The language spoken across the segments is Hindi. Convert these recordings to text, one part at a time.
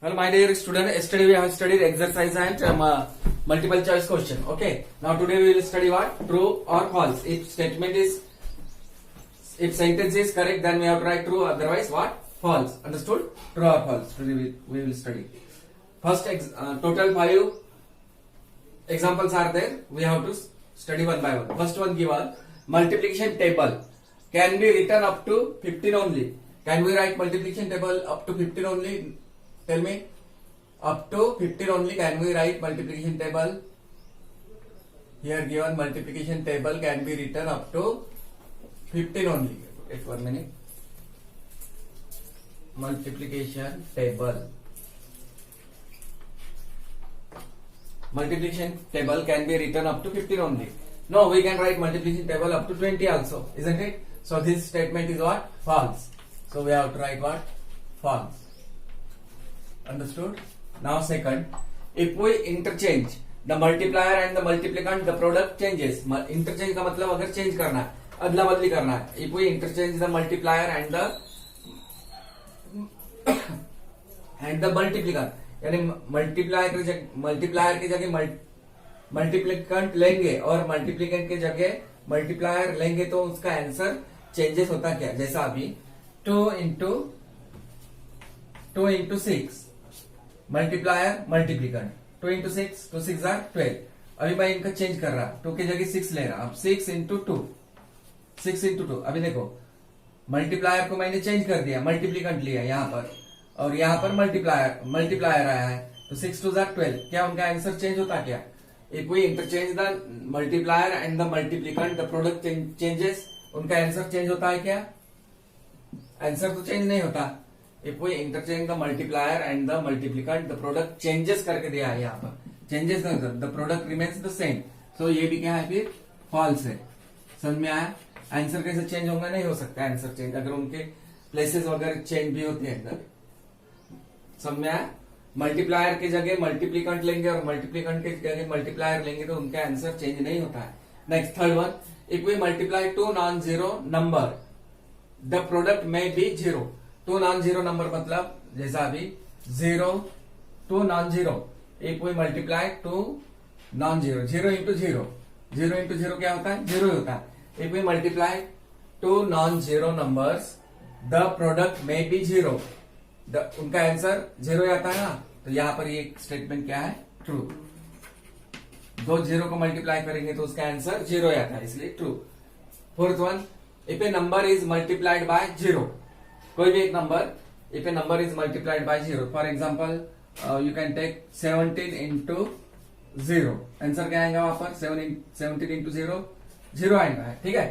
Hello, my dear student. Yesterday we have studied exercise and multiple choice question. Okay. Now today we will study what? True or false. If sentence is correct, then we have to write true. Otherwise, what? False. Understood? True or false. Today we will study. First, total 5 examples are there. We have to study one by one. First one given. Multiplication table can be written up to 15 only. Can we write multiplication table up to 15 only? Tell me. Up to 15 only can we write multiplication table? Here given multiplication table can be written up to 15 only. Wait 1 minute. Multiplication table. Multiplication table can be written up to 15 only. No, we can write multiplication table up to 20 also, isn't it? So this statement is what? False. So we have to write what? False. Understood? Now second, if we interchange the multiplier and the multiplicand, the product changes. Interchange का मतलब अगर change करना है, अदला बदली करना है. If we interchange the multiplier and the multiplicand, यानी multiplier की जगह multiplicand लेंगे और multiplicand की जगह multiplier लेंगे तो उसका आंसर चेंजेस होता क्या? जैसा अभी 2 into 6 multiplier multiplicand 2 into 6 2 6 are 12. अभी मैं इनका चेंज कर रहा 2 की जगह 6 ले रहा. अब 6 into 2 अभी देखो मल्टीप्लायर को मैंने चेंज कर दिया, मल्टीप्लिकेंट लिया यहाँ पर और यहाँ पर मल्टीप्लायर आया है तो 6 2 are 12. क्या उनका आंसर चेंज होता क्या? If we interchange the multiplier and the multiplicand the product changes. उनका आंसर चेंज होता है क्या? आंसर तो चेंज नहीं होता. If we interchange the multiplier and the multiplicand, the product changes करके दिया है यहाँ पर. Changes the product remains the same. So ये भी क्या है फिर? False है. समझ में आया? आंसर कैसे चेंज होगा? नहीं हो सकता आंसर चेंज अगर उनके प्लेसेस वगैरह चेंज भी होते हैं अंदर. समझ में आया? मल्टीप्लायर की जगह मल्टीप्लिकेंट लेंगे और मल्टीप्लिकेंट की जगह मल्टीप्लायर लेंगे तो उनका आंसर चेंज नहीं होता है. Next third one. If we multiply two non-zero number, the product may be zero. 2 non-zero number मतलब जैसा अभी 0 2 non-zero. If we multiply 2 non-zero 0 into 0 क्या होता है? 0 होता है. If we multiply 2 non-zero numbers, the product may be 0. उनका आंसर 0 आता है ना. तो यहाँ पर ये स्टेटमेंट क्या है? ट्रू. दो 0 को मल्टीप्लाई करेंगे तो उसका आंसर 0 आता है, इसलिए true. Fourth one. If a number is multiplied by 0, कोई भी एक नंबर, if a number is multiplied by 0, for example you can take 17 into 0. Answer क्या आएगा वहां पर? 17 into 0 0 आएगा. ठीक है.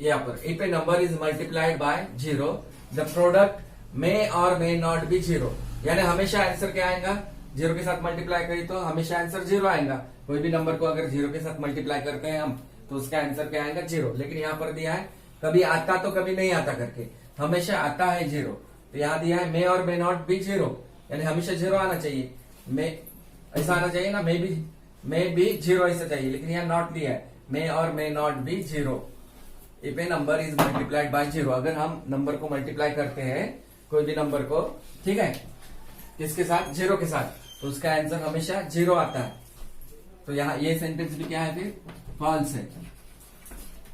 यहाँ पर if a number is multiplied by 0, the product may और मे नॉट बी 0. यानी हमेशा आंसर क्या आएगा? 0 के साथ मल्टीप्लाई करें तो हमेशा आंसर 0 आएगा. कोई भी नंबर को अगर 0 के साथ मल्टीप्लाई करते हैं हम तो उसका आंसर क्या आएगा? 0. लेकिन यहाँ पर दिया है कभी आता तो कभी नहीं आता करके, हमेशा आता है 0. तो यहाँ दिया है मे और मे नॉट बी 0, यानी हमेशा 0 आना चाहिए. मे ऐसा आना चाहिए ना, मे बी 0 ऐसा चाहिए, लेकिन यहाँ नॉट दिया है मे और may not be 0. If a number is multiplied by 0, अगर हम नंबर को मल्टीप्लाई करते हैं कोई भी नंबर को, ठीक है, किसके साथ? 0 के साथ, तो उसका आंसर हमेशा 0 आता है. तो यहाँ ये सेंटेंस भी क्या है फिर? फॉल्स है.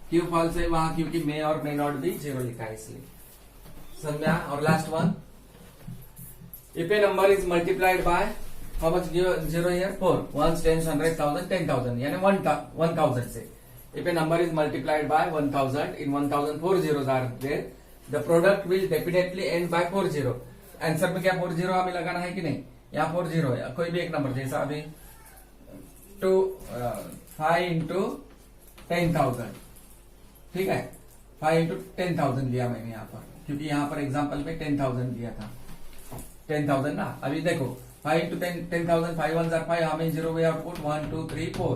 क्यों फॉल्स है वहां? क्योंकि मे और मे नॉट भी 0 लिखा है, इसलिए. समझा? और last one. If a number is multiplied by how much? 0 here 4. 1 10 100 1000 10,000 यानी 1000 से. If a number is multiplied by 1000, in 1000 4 zeros are there, the product will definitely end by 4 0. Answer में क्या 4 0 हमें लगाना है कि नहीं? यहाँ 4 0 है. कोई भी एक नंबर जैसा अभी 5 into 10,000, ठीक है, 5 into 10,000 लिया मैंने यहाँ पर, क्योंकि यहाँ पर एग्जाम्पल में 10,000 दिया था. 10,000 ना. अभी देखो 5 into 10,000 5 1s are 5, हमें 0 वे आउटपुट 1 2 3 4.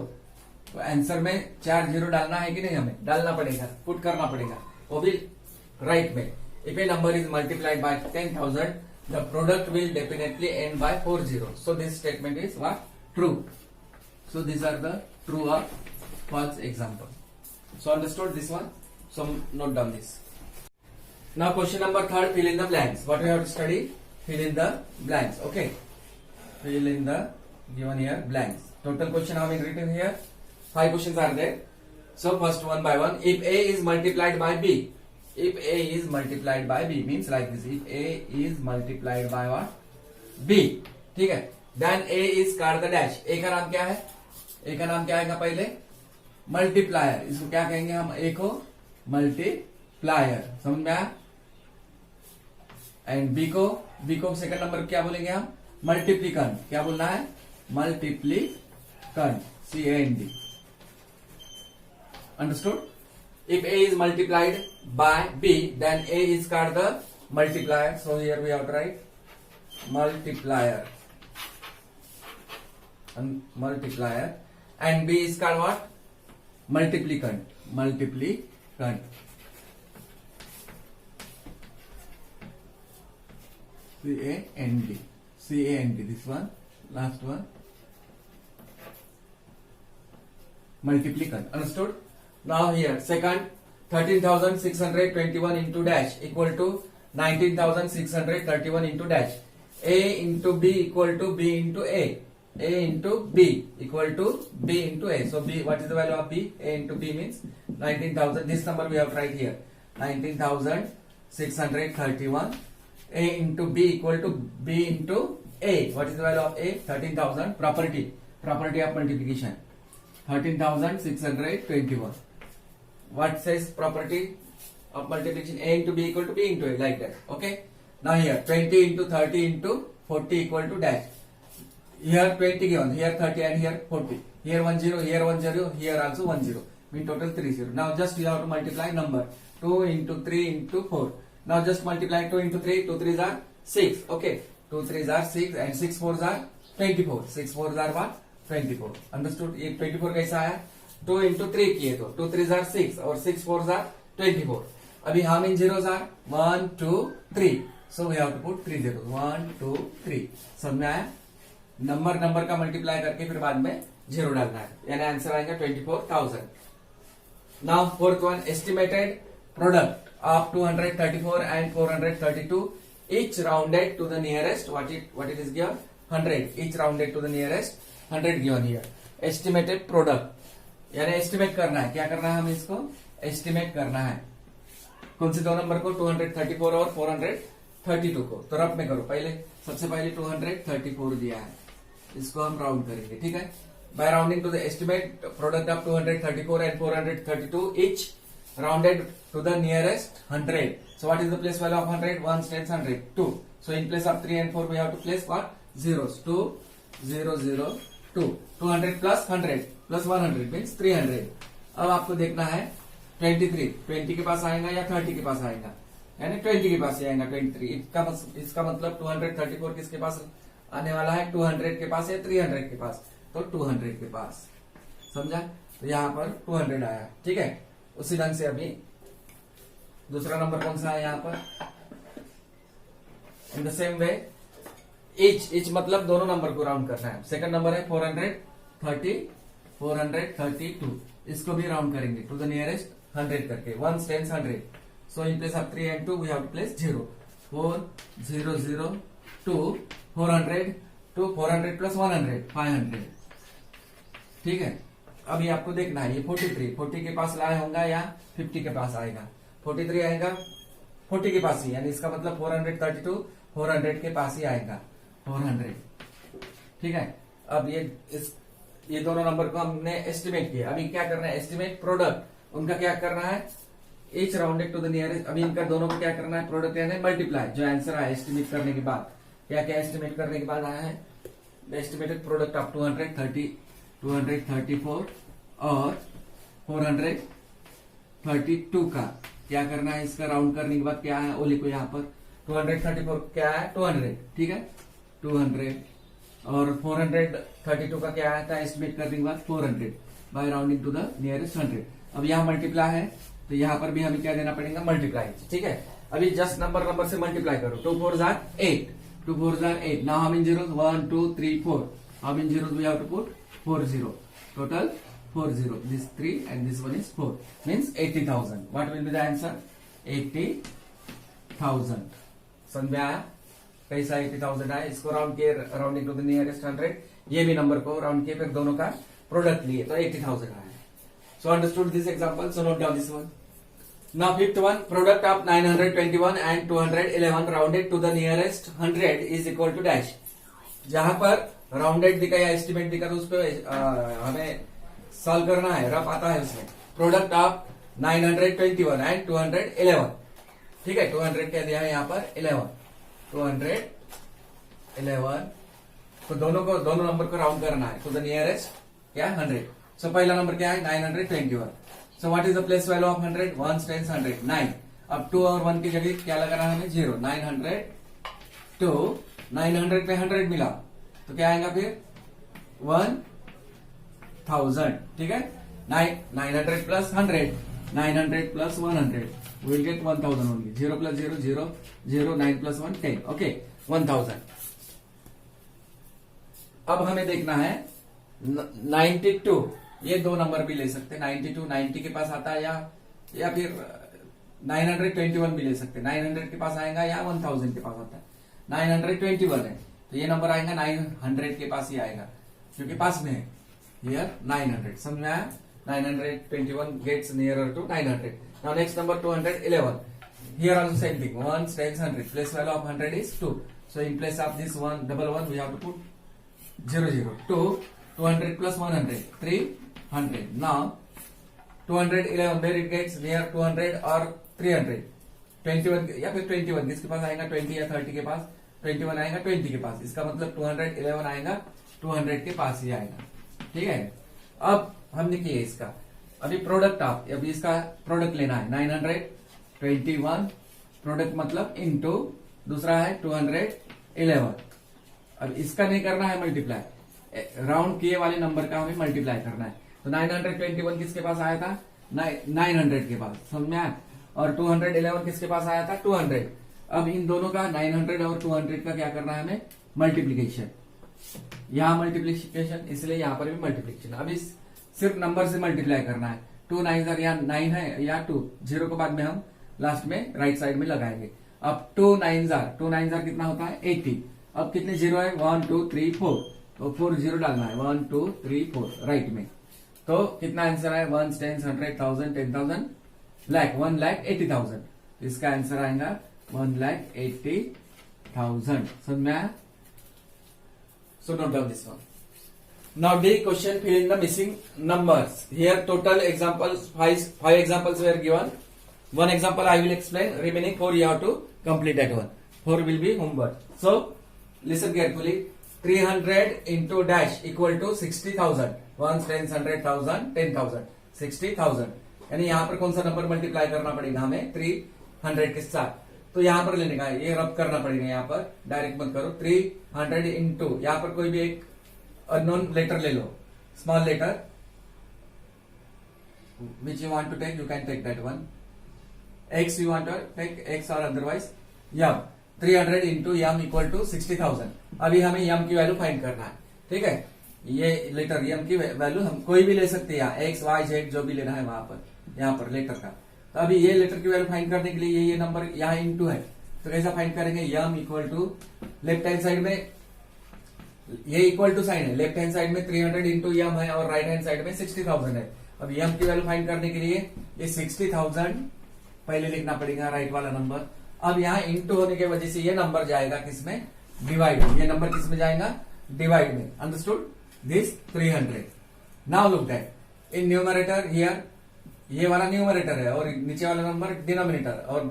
तो आंसर में 4 0 डालना है कि नहीं? हमें डालना पड़ेगा, पुट करना पड़ेगा, वो भी राइट में. If a number is multiplied by 10,000, the product will definitely end by 4 0. So this statement is what? True. So these are the true or false example. So understood this one? So note down this. Now question number 3, fill in the blanks. What we have to study? fill in the blanks. Okay, fill in the given here blanks. Total question have been written here. 5 questions are there. So first one by one. If A is multiplied by B, if A is multiplied by B means like this. If A is multiplied by what? B. ठीक है. Then A is called the dash. A का नाम क्या है? A का नाम क्या आएगा पहले? मल्टीप्लायर. इसको क्या कहेंगे हम? A को मल्टीप्लायर. समझ में आया? एंड बी को सेकंड नंबर क्या बोलेंगे हम? मल्टीप्लीकन. क्या बोलना है? मल्टीप्लीकन. CAND. Understood? If A is multiplied by B, then A is called the multiplier. So here we have to write multiplier. Multiplier. And B is called what? Multiplicand. Multiplicand. CAND. CAND. This one. Last one. Multiplicand. Understood? Now here, second, 13,621 into dash equal to 19,631 into dash. A into B equal to B into A. A into B equal to B into A. So B, what is the value of B? A into B means 19,000. This number we have to write here. 19,631. A into B equal to B into A. What is the value of A? 13,000. Property of multiplication. 13,621. What says property of multiplication? A into B equal to B into A, like that. Okay. Now here 20 into 30 into 40 equal to dash. Here 20 given, here 30 and here 40. Here 10, here 10, here also 10. Mean total 30. Now just you have to multiply number. 2 into 3 into 4. Now just multiply 2 into 3. 2 3s are 6. Okay. 2 3s are 6 and 6 4s are 24. 6 4s are what? 24. Understood? ये 24 कैसा है? 2 into 3 किए तो 2 3s are 6 और 6 4s are 24. अभी how many zeros are? 1 2 3. So we have to put 3 zeros. 1 2 3. समझ में आया? नंबर का मल्टीप्लाई करके फिर बाद में जीरो डालना है, यानी आंसर आएगा 24,000. Now fourth one, estimated product of 234 and 432 each rounded to the nearest what it is given 100. each rounded to the nearest 100 given here. Estimated product यानी एस्टिमेट करना है. क्या करना है? हम इसको एस्टिमेट करना है. कौन से दो नंबर को? 234 और 432 को. तो रफ में करो. पहले सबसे पहले 234 दिया है, इसको हम राउंड करेंगे. ठीक है. By rounding to the estimate product of 234 and 432 each rounded to the nearest 100. So what is the place value of 100? 1 tens 100. 2. So in place of 3 and 4 we have to place what? Zeros. 2 0 0 2. 200 plus 100 plus 100 means 300. अब आपको देखना है 23 20 के पास आएगा या 30 के पास आएगा, यानी 20 के पास ही आएगा 23. इसका मतलब 234 किसके पास आने वाला है? 200 के पास या 300 के पास? तो 200 के पास. समझा? तो यहाँ पर 200 आया. ठीक है. उसी ढंग से अभी दूसरा नंबर कौन सा है यहाँ पर? In the same way etch मतलब दोनों नंबर को राउंड करना है. सेकंड नंबर है 432. इसको भी राउंड करेंगे टू द नियरेस्ट 100 करके. 1 tens 100. So in place of 3 and 2 we have to place 0. 4 0 0 2 400 to 400 plus 100 500. ठीक है. अभी आपको देखना है ये 43 40 के पास लाया होगा या 50 के पास आएगा. 43 आएगा 40 के पास ही, यानी इसका मतलब 432 400 के पास ही आएगा. 400. ठीक है. अब ये दोनों नंबर को हमने एस्टिमेट किया. अभी क्या करना है? Estimate product. उनका क्या करना है? each rounded to the nearest. अभी इनका दोनों को क्या करना है? प्रोडक्ट यानी मल्टीप्लाई. जो आंसर आया एस्टिमेट करने के बाद, क्या क्या एस्टिमेट करने के बाद आया है? एस्टिमेटेड प्रोडक्ट ऑफ 234 और 432 का क्या करना है? इसका राउंड करने के बाद क्या है? ओ लिखो यहाँ पर 234 क्या है? 200. ठीक है. 200 और 432 का क्या आया था? एस्टिमेट करने के बाद 400 by rounding to the nearest 100. अब यहाँ मल्टीप्लाई है तो यहाँ पर भी हमें क्या देना पड़ेगा? मल्टीप्लाई. ठीक है. अभी जस्ट नंबर से मल्टीप्लाई करो. 2 4s are 8. 2 4s are 8. Now how many zeros? 1 2 3 4. How many zeros we have to put? 4 0. Total 4 0. This 3 and this one is 4. Means 80,000. What will be the answer? 80,000. समझ में आया? कैसा 80,000 आया, इसको राउंड किए, राउंडिंग टू द नियरेस्ट 100, ये भी नंबर को राउंड किए, फिर दोनों का प्रोडक्ट लिए तो 80,000 आया। So understood this example, so note down this one. Now fifth one, product of 921 and 211 rounded to the nearest 100 is equal to dash. जहां पर राउंडेड दिखा या एस्टिमेट दिखा तो उस पर हमें सॉल्व करना है, रफ आता है उसमें। प्रोडक्ट ऑफ 921 एंड 211, ठीक है, 200 क्या दिया है यहाँ पर 11, 211, तो दोनों नंबर को राउंड करना है टू द नियरेस्ट क्या 100। सो पहला नंबर क्या है 921। So what is the place value of 100, 1 10 100 9। अब 2 और 1 की जगह क्या लगाना है हमें 0, 900 टू 900 पे 100 मिला तो क्या आएगा फिर 1000, ठीक है। 900 plus 100, 900 plus 100 will get 1000 only. 0 plus 0 0 0, 9 plus 1 10, okay 1000। अब हमें देखना है 92, ये दो नंबर भी ले सकते हैं, 92 90 के पास आता है या फिर 921 भी ले सकते हैं, 900 के पास आएगा या 1000 के पास आता है। 921 है तो ये नंबर आएगा 900 के पास ही आएगा क्योंकि पास में है, हियर 900, समझ में आया। 921 gets nearer to 900. Now next number 211. Here also same thing. 1 10 100. Place value of 100 is 2. So in place of this 111 we have to put 00. 2 200 plus 100 300. Now 211 where it gets near 200 or 300. 21 या फिर 21 किसके पास आएगा 20 या 30 के पास, 21 आएगा 20 के पास, इसका मतलब 211 आएगा 200 के पास ही आएगा, ठीक है। अब हम लिखिए इसका अभी प्रोडक्ट ऑफ, अभी इसका प्रोडक्ट लेना है 921 प्रोडक्ट मतलब इनटू दूसरा है 211। अब इसका नहीं करना है मल्टीप्लाई, राउंड किए वाले नंबर का हमें मल्टीप्लाई करना है। तो 921 किसके पास आया था 900 के पास, समझ में आया। और 211 किसके पास आया था 200। अब इन दोनों का 900 और 200 का क्या करना है हमें मल्टीप्लीकेशन, यहां मल्टीप्लीकेशन इसलिए यहां पर भी मल्टीप्लीकेशन। अब इस सिर्फ नंबर से मल्टीप्लाई करना है, 2 9 या 9 है या 2, 0 के बाद में हम लास्ट में राइट साइड में लगाएंगे। अब 2 9 कितना होता है 80। अब कितने जीरो है 1 2 3 4, तो 4 0 डालना है 1 2 3 4 राइट में। तो कितना आंसर है 1 10 100 1000 10,000 लाख 1,80,000। इसका आंसर आएगा 1,80,000, समझ में आया। So note down this one. Now D question, fill in the missing numbers. Here total examples, five examples were given. One example I will explain. Remaining 4 you have to complete that one. 4 will be homework. So listen carefully. 300 into dash equal to 60,000. 1 10 100 1000 10,000 60,000। यानी यहाँ पर कौन सा नंबर मल्टीप्लाई करना पड़ेगा हमें 300 के साथ। तो यहां पर लेने का ये रब करना पड़ेगा, यहाँ पर डायरेक्ट मत करो। 300 इंटू यहां पर कोई भी एक अननोन लेटर ले लो, small letter which you want to take, you can take that one. X you want to take x और otherwise m. 300 into m equal to 60,000। अभी हमें यम की वैल्यू फाइंड करना है, ठीक है। ये लेटर यम की वैल्यू हम कोई भी ले सकते हैं, एक्स वाई जेड जो भी लेना है वहां पर, यहाँ पर लेटर का। तो अभी ये लेटर की वैल्यू फाइंड करने के लिए ये नंबर यहाँ इंटू है, तो कैसा फाइंड करेंगे m equal to left hand side में ये इक्वल टू साइन है, लेफ्ट हैंड साइड में 300 इंटू यम है और राइट हैंड साइड में 60,000 है। अब यम की वैल्यू फाइंड करने के लिए ये 60,000 पहले लिखना पड़ेगा राइट वाला नंबर। अब यहाँ इंटू होने की वजह से ये नंबर जाएगा किसमें डिवाइड में, ये नंबर किसमें जाएगा डिवाइड में। Understood this 300। Now look that in numerator here ये वाला न्यूमरेटर है और नीचे वाला नंबर डिनोमिनेटर, और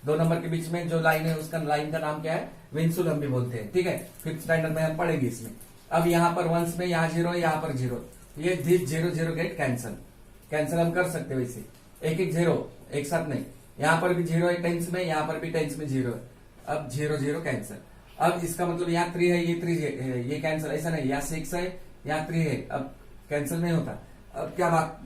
दो नंबर के बीच में जो लाइन है उसका लाइन का नाम क्या है विंसुल हम भी बोलते हैं, ठीक है। 5th स्टैंडर्ड में हम पढ़ेंगे इसमें। अब यहाँ पर वंस में यहाँ 0 यहाँ पर 0, ये 0 गेट कैंसिल हम कर सकते हैं वैसे एक 0 एक साथ नहीं। यहाँ पर भी 0 है टेंस में, यहाँ पर भी टेंस में 0 है। अब 0 कैंसिल। अब इसका मतलब यहाँ 3 है, ये 3 है, ये कैंसिल, ऐसा नहीं। यहाँ 6 है यहाँ 3 है, अब कैंसिल नहीं होता। अब क्या बात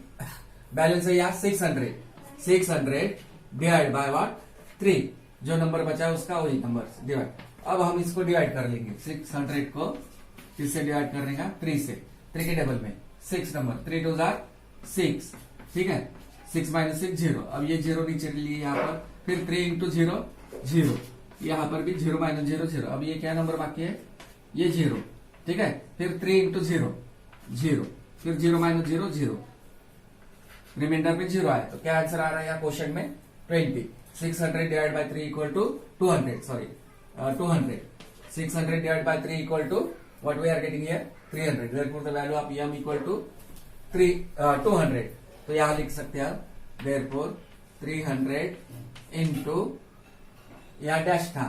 बैलेंस है यहाँ 600 डिवाइड बाय व्हाट 3, जो नंबर बचा है उसका वही नंबर डिवाइड। अब हम इसको डिवाइड कर लेंगे 600 को किससे डिवाइड कर लेंगे 3 से, 3 के टेबल में 6 नंबर 3 2 6, ठीक है। 6 - 6 0, अब ये 0 नीचे लिए यहाँ पर, फिर 3 इंटू 0 0, यहाँ पर भी 0 माइनस 0 0। अब ये क्या नंबर बाकी है, ये 0, ठीक है। फिर 3 इंटू 0 0, फिर 0 माइनस 0 0, रिमाइंडर में 0 आए तो क्या आंसर आ रहा है यहाँ क्वेश्चन में 20। 600 divide by 3 equal to 200, sorry 200। 600 divide by 3 equal to what we are getting here 300। Therefore the value of m equal to 200। तो यहां लिख सकते हैं आप देयरफॉर 300 इंटू, यहाँ डैश था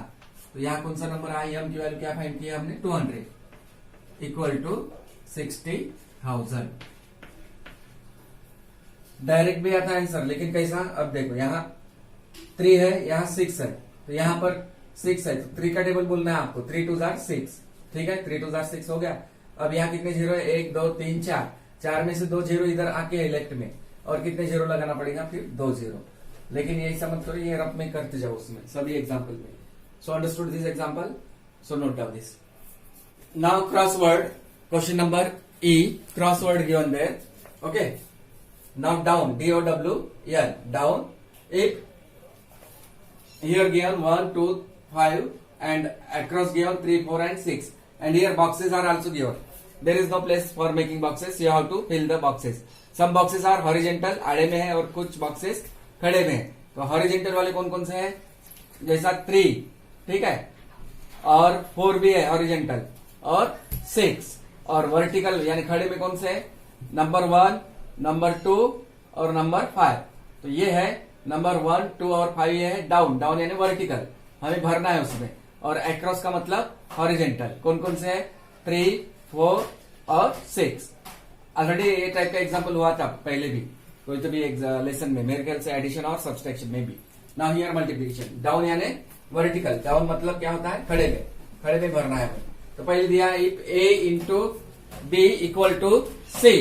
तो यहाँ कौन सा नंबर आया, m की वैल्यू क्या फाइंड किया हमने 200 इक्वल टू 60,000। डायरेक्ट भी आता है आंसर, लेकिन कैसा, अब देखो यहाँ 3 है, यहाँ 6 है, तो यहाँ पर 6 है तो 3 का टेबल बोलना है आपको। 3 2 6, ठीक है, 3 2 6 हो गया। अब यहाँ कितने जीरो है, 1 2 3 4, 4 में से 2 जीरो इधर आके है लेफ्ट में, और कितने जीरो लगाना पड़ेगा, फिर 2 जीरो। लेकिन यही समझ करो, ये रफ में करते जाओ उसमें सभी एग्जाम्पल में। सो understood this example, so note down this. Now crossword, question number E, crossword given there, okay. Now down, D-O-W-N, down. If here given 1, 2, 5 and across given 3, 4 and 6, and here boxes are also given. There is no place for making boxes, you have to fill the boxes. Some boxes are horizontal, आड़े में है, और कुछ boxes खड़े में है। तो horizontal वाले कौन कौन से हैं, जैसा 3, ठीक है, और 4 भी है horizontal, और 6, और वर्टिकल यानी खड़े में कौन से है, नंबर 1, नंबर 2 और नंबर 5। तो ये है नंबर 1, 2 और 5, ये है डाउन, डाउन यानी वर्टिकल, हमें भरना है उसमें। और एक्रॉस का मतलब हॉरिजेंटल, कौन कौन से है, 3, 4 और 6। ऑलरेडी ये टाइप का एग्जांपल हुआ था पहले भी कोई तो भी लेसन में, मेरे ख्याल से एडिशन और सब्सट्रैक्शन में भी। नाउ हियर मल्टीप्लिकेशन, डाउन यानी वर्टिकल, डाउन मतलब क्या होता है, खड़े में भरना है। तो पहले दिया if a into b equal to c,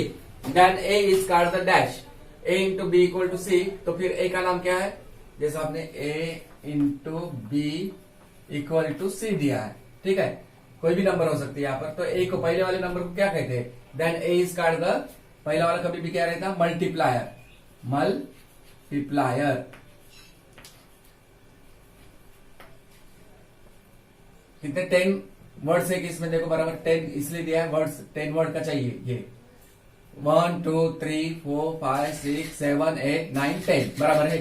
then a is called the dash, a into b equal to c, तो फिर a का नाम क्या है, जैसा आपने a into b equal to c दिया है, ठीक है, कोई भी नंबर हो सकती है यहाँ पर। तो a को, पहले वाले नंबर को क्या कहते हैं, then a is called the, पहला वाला कभी भी क्या रहता, मल्टीप्लायर, मल्टीप्लायर। कितने 10 वर्ड्स है कि इसमें देखो बराबर 10 इसलिए दिया है, वर्ड्स 10 वर्ड का चाहिए। ये 1 2 3 4 5 6 7 8 9 10 बराबर है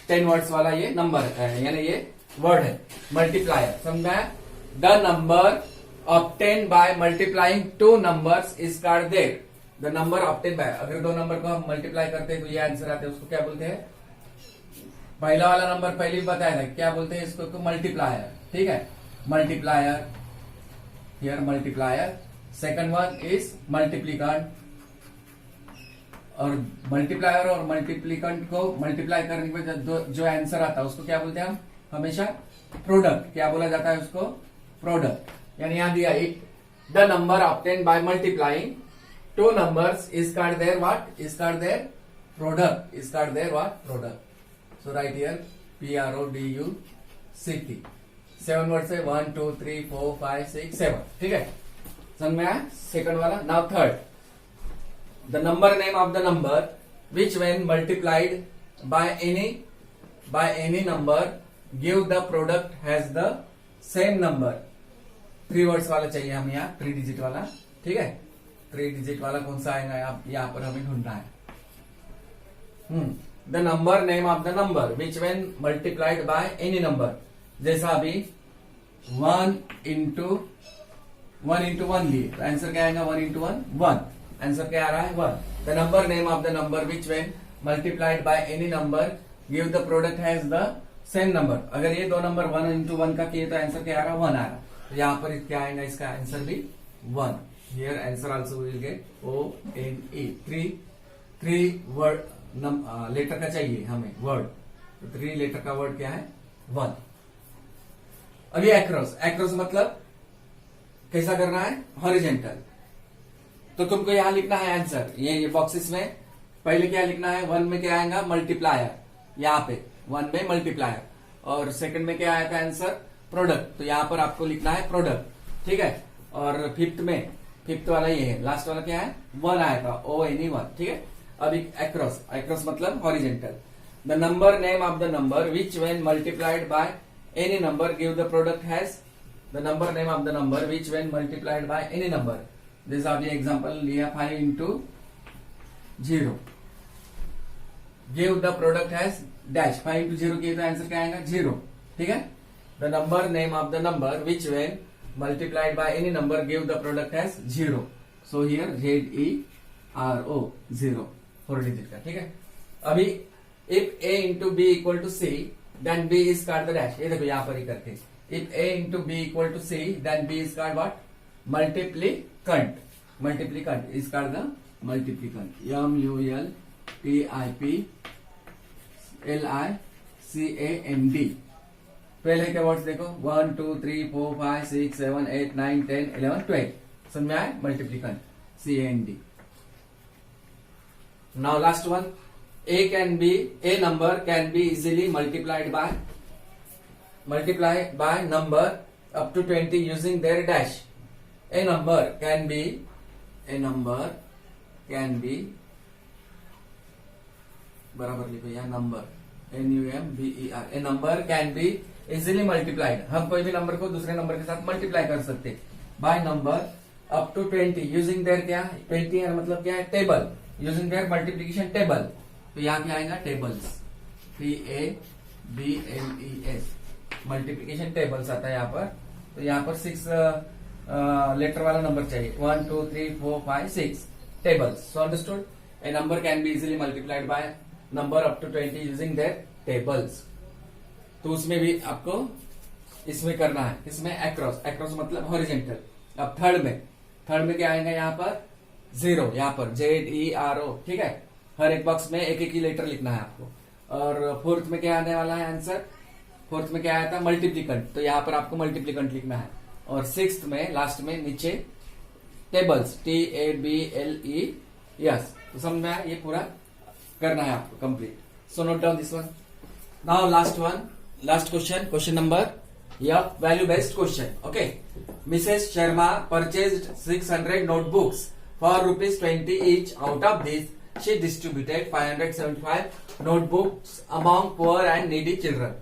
10 वर्ड्स वाला ये नंबर है, यानी ये वर्ड है मल्टीप्लायर। समझा, the number obtain by multiplying 2 numbers is called that, the number obtain bye, अगर 2 नंबर को हम मल्टीप्लाई करते हैं तो ये आंसर आते हैं, उसको क्या बोलते हैं, पहला वाला नंबर पहले भी बताया था, क्या बोलते हैं इसको, मल्टीप्लायर, ठीक है, multiplier, here multiplier। second one is multiplicand, और मल्टीप्लायर और मल्टीप्लिकेंट को मल्टीप्लाई करने के बाद जो आंसर आता है उसको क्या बोलते हैं हम, हमेशा प्रोडक्ट, क्या बोला जाता है उसको, प्रोडक्ट। यानी यहां दिया it the number obtain by multiplying 2 numbers is called their what, is called their product, is called their what, product। so right here PRODUCT, 7 word से 1 2 3 4 5 6 7, ठीक है, समझ में आया सेकंड वाला। Now third, the number name of the number which when multiplied by any number give the product has the same number. 3 words वाला चाहिए हमें यहाँ, 3 डिजिट वाला, ठीक है, 3 डिजिट वाला कौन सा आएगा यहाँ पर हमें ढूंढना है। The number name of the number which when multiplied by any number, जैसा अभी 1 इंटू 1 लिए, तो आंसर क्या आएगा, 1 इंटू 1, आंसर क्या आ रहा है 1। The number name of the number which when multiplied by any number give the product has the same number. अगर ये 2 नंबर 1 इंटू 1 का किए तो आंसर क्या आ रहा है, 1 आ रहा। तो यहाँ पर क्या आएगा, इसका आंसर भी 1। Here answer also will get ONE। 3 word letter का चाहिए हमें वर्ड, तो 3 लेटर का वर्ड क्या है, 1। अभी एक्रॉस मतलब कैसा करना है, हॉरिजेंटल। तो तुमको यहां लिखना है आंसर, ये बॉक्सेस में पहले क्या लिखना है, 1 में क्या आएगा, मल्टीप्लायर, यहाँ पे 1 में मल्टीप्लायर, और सेकंड में क्या आया था आंसर, प्रोडक्ट, तो यहाँ पर आपको लिखना है प्रोडक्ट, ठीक है। और फिफ्थ वाला ये है, लास्ट वाला क्या है, 1 आया था, ONE, ठीक है। अभी एक्रॉस मतलब horizontal. The number name of the number which when multiplied by any number give the product has the number name of the number which when multiplied by any number. This आपने example लिया 5 into 0. Give the product has dash 5 into 0 किया तो आंसर क्या आएगा 0. ठीक है. The number name of the number which when multiplied by any number give the product as 0. So here ZERO 0 4 digit का. ठीक है. अभी if A into B equal to C then B is called the dash. ये देखो यहाँ पर ही करके if A into B equal to C then B is called what? Multiplicand. Multiplicand is called the multiplicand. MULTIPLICAND. 12 है क्या वर्ड्स देखो 1 2 3 4 5 6 7 8 9 10 11 12 समझ में आए multiplicand CAND. Now last one. A number can be easily multiplied by number up to 20 using their dash. A number can be बराबर लिखो यहाँ number NUMBER. A number can be easily multiplied. हम कोई भी नंबर को दूसरे नंबर के साथ मल्टीप्लाई कर सकते by number up to 20 using their क्या 20 है मतलब क्या है table using their multiplication table. तो यहाँ क्या आएगा टेबल्स TABLES मल्टीप्लीकेशन टेबल्स आता है यहाँ पर. तो यहाँ पर 6 लेटर वाला नंबर चाहिए 1 2 3 4 5 6 tables. So understood. A number can be easily multiplied by number up to 20 using there tables. तो उसमें भी आपको इसमें करना है. इसमें अक्रॉस मतलब हॉरिजेंटल. अब थर्ड में क्या आएगा यहाँ पर 0. यहाँ पर ZERO. ठीक है. हर एक बॉक्स में एक ही लेटर लिखना है आपको. और फोर्थ में क्या आने वाला है आंसर. फोर्थ में क्या आया था मल्टीप्लिकेंट. तो यहाँ पर आपको मल्टीप्लिकेंट लिखना है. और सिक्स्थ में लास्ट में नीचे टेबल्स TABLES. तो समझ में आया. ये पूरा करना है आपको complete. So note down this one. Now last question number value based question. Okay. Mrs Sharma purchased 600 notebooks for ₹20 each. Out of this she distributed 575 notebooks among poor and needy children.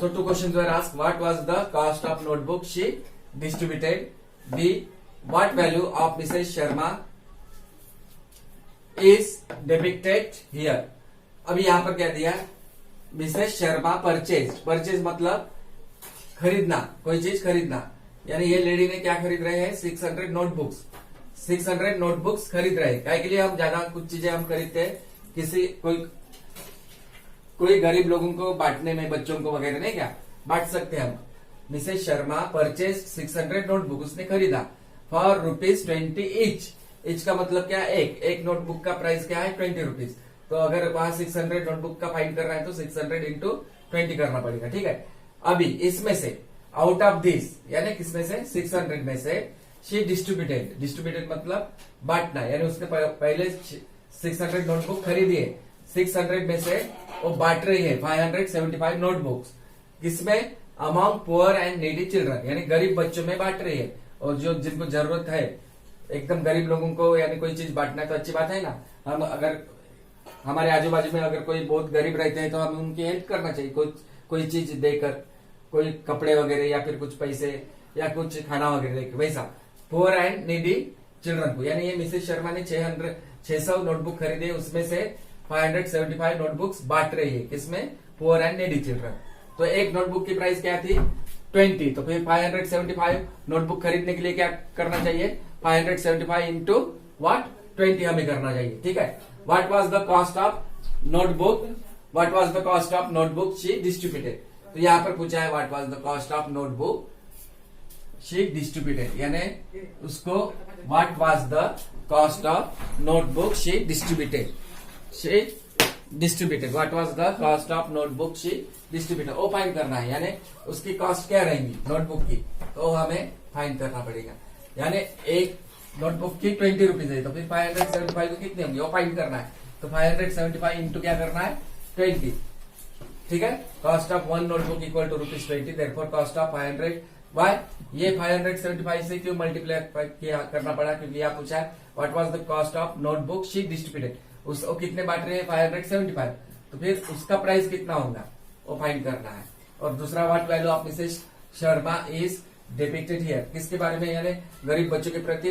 So two questions were asked. What was the cost of notebook she distributed? B. What value of Mrs. Sharma is depicted here? अभी यहाँ पर क्या दिया मिसेस शर्मा परचेज मतलब खरीदना. कोई चीज खरीदना. यानी ये लेडी ने क्या खरीद रहे हैं 600 नोटबुक्स खरीद रहे हैं. क्या के लिए हम ज्यादा कुछ चीजें हम खरीदते हैं किसी कोई गरीब लोगों को बांटने में बच्चों को वगैरह नहीं क्या बांट सकते हैं हम. मिसेस शर्मा परचेज 600 नोटबुक उसने खरीदा फॉर ₹20 ईच का मतलब क्या है एक नोटबुक का प्राइस क्या है 20 रुपीज. तो अगर वहां 600 नोटबुक का फाइंड कर रहा है तो 600 into 20 करना पड़ेगा. ठीक है. अभी इसमें से आउट ऑफ दिस यानी किसमें से 600 में से शी डिस्ट्रीब्यूटेड मतलब बांटना. यानी उसने पहले 600 नोटबुक खरीदी है. 600 में से वो बांट रही है 575 नोटबुक्स. किसमें among poor and needy children यानी गरीब बच्चों में बांट रही है. और जो जिनको जरूरत है एकदम गरीब लोगों को यानी कोई चीज बांटना तो अच्छी बात है ना. हम अगर हमारे आजू बाजू में अगर कोई बहुत गरीब रहते हैं तो हमें उनकी हेल्प करना चाहिए. कोई चीज देकर कोई कपड़े वगैरह या फिर कुछ पैसे या कुछ खाना वगैरह देकर वैसा पुअर एंड नीडी चिल्ड्रन को. यानी ये मिसेस शर्मा ने 600 नोटबुक खरीदे उसमें से 575 नोटबुक्स बांट रही है किसमें पुअर एंड नीडी चिल्ड्रन. तो एक नोटबुक की प्राइस क्या थी 20. तो फिर 575 नोटबुक खरीदने के लिए क्या करना चाहिए 575 into what 20 हमें करना चाहिए. ठीक है. What was the cost of notebook she distributed. तो यहाँ पर पूछा है what was the cost of notebook she distributed. यानी उसको what was the cost of notebook she distributed. What was the cost of notebook she distributed. वो फाइंड करना है. यानी उसकी कॉस्ट क्या रहेंगी नोटबुक की तो हमें फाइंड करना पड़ेगा. यानी एक नोटबुक की 20 रुपीज है तो फिर 575 को कितने होंगे वो फाइंड करना है. तो 575 इंटू क्या करना है 20. ठीक है. Cost of one notebook equal to ₹20. Therefore cost of 500 वाई ये 575 से क्यों मल्टीप्लाई करना पड़ा क्योंकि यहाँ पूछा है what was the cost of notebook she distributed. उसको कितने बांट रहे हैं 575. तो फिर उसका प्राइस कितना होगा वो फाइंड करना है. और दूसरा what value of Mrs Sharma is depicted here, किसके बारे में, यानी गरीब बच्चों के प्रति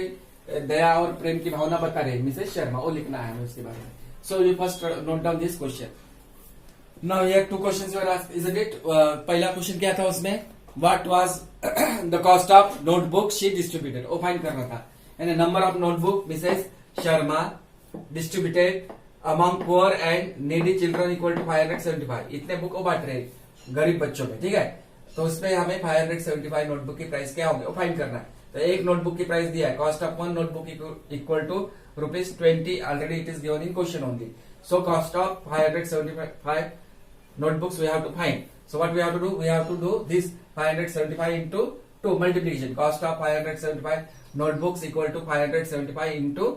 दया और प्रेम की भावना बता रहे मिसेस शर्मा, वो लिखना है हमें उसके बारे में. So you first note down this question. Now here two questions were asked, isn't it. पहला क्वेश्चन क्या था उसमें, what was the cost of notebook she distributed, वो फाइंड करना था. And number of notebook Mrs Sharma distributed among poor and needy children equal to 575. इतने बुक वो बांट रहे गरीब बच्चों में, ठीक है. तो उसमें हमें 575 नोटबुक की प्राइस क्या होंगे वो फाइंड करना है. तो एक नोटबुक की प्राइस दिया है, cost of one notebook equal to ₹20. Already it is given in question only. So cost of 575 notebooks we have to find. So what we have to do? We have to do this 575 into 2 multiplication. Cost of 575 notebooks equal to 575 into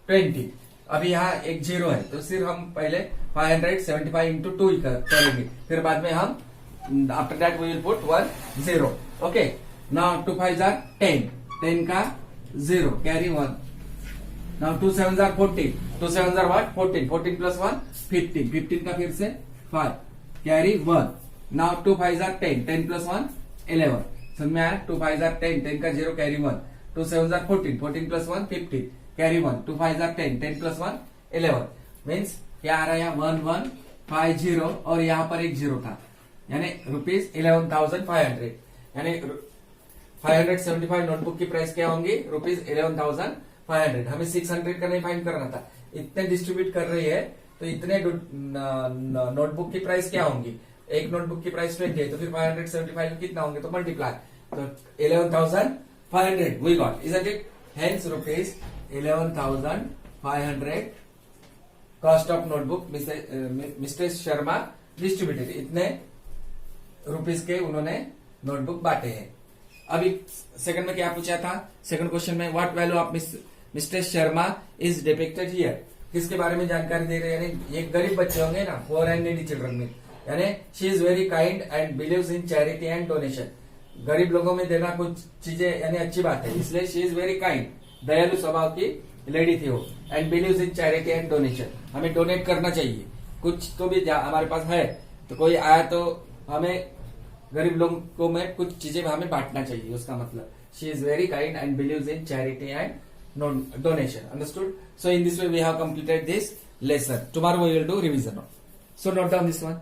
20. अभी यहाँ एक जीरो है तो सिर्फ हम पहले 575 into 2 ही करेंगे, फिर बाद में हम after that we will put 1 0. Okay. Now 2 5s are 10. 10 का 0 carry 1. Now 2 7s are 14. 2 7s are what? 14. 14 plus 1 15. 15 का फिर से 5 carry 1. Now 2 5s are 10. 10 plus 1 11. समझ में आया? 2 5s are 10. 10 का 0 carry 1. 2 7s are 14. 14 plus 1 15. Carry 1. 2 5s are 10. 10 plus 1 11. Means क्या आ रहा है यहाँ 1150 और यहाँ पर एक जीरो था, यानी ₹11,500. यानी 575 नोटबुक की प्राइस क्या होंगी, ₹11,500. हमें 600 का नहीं फाइंड करना था, इतने डिस्ट्रीब्यूट कर रही है तो इतने नोटबुक की प्राइस क्या होंगी. एक नोटबुक की प्राइस 20 है तो फिर 575 कितना होंगे, तो मल्टीप्लाई, तो 11,500 we got, isn't it. Hence ₹11,500 cost of notebook Mr Sharma distributed. इतने रुपीस के उन्होंने नोटबुक बांटे हैं. अभी सेकंड में क्या पूछा था, सेकंड क्वेश्चन में what value of mister Sharma is depicted here, किसके बारे में जानकारी दे रहे हैं, यानी ये गरीब बच्चे होंगे ना, पुअर एंड नीडी चिल्ड्रन में, यानी she is very kind and believes in charity and donation. गरीब लोगों में देना कुछ चीजें यानी अच्छी बात है, इसलिए शी इज वेरी काइंड, दयालु स्वभाव की लेडी थी वो. And believes in charity and donation, हमें डोनेट करना चाहिए कुछ तो भी हमारे पास है, तो कोई आया तो हमें गरीब लोगों में कुछ चीजें हमें बांटना चाहिए, उसका मतलब she is very kind and believes in charity and donation. Understood? So in this way we have completed this lesson. Tomorrow we will do revision. So note down this one.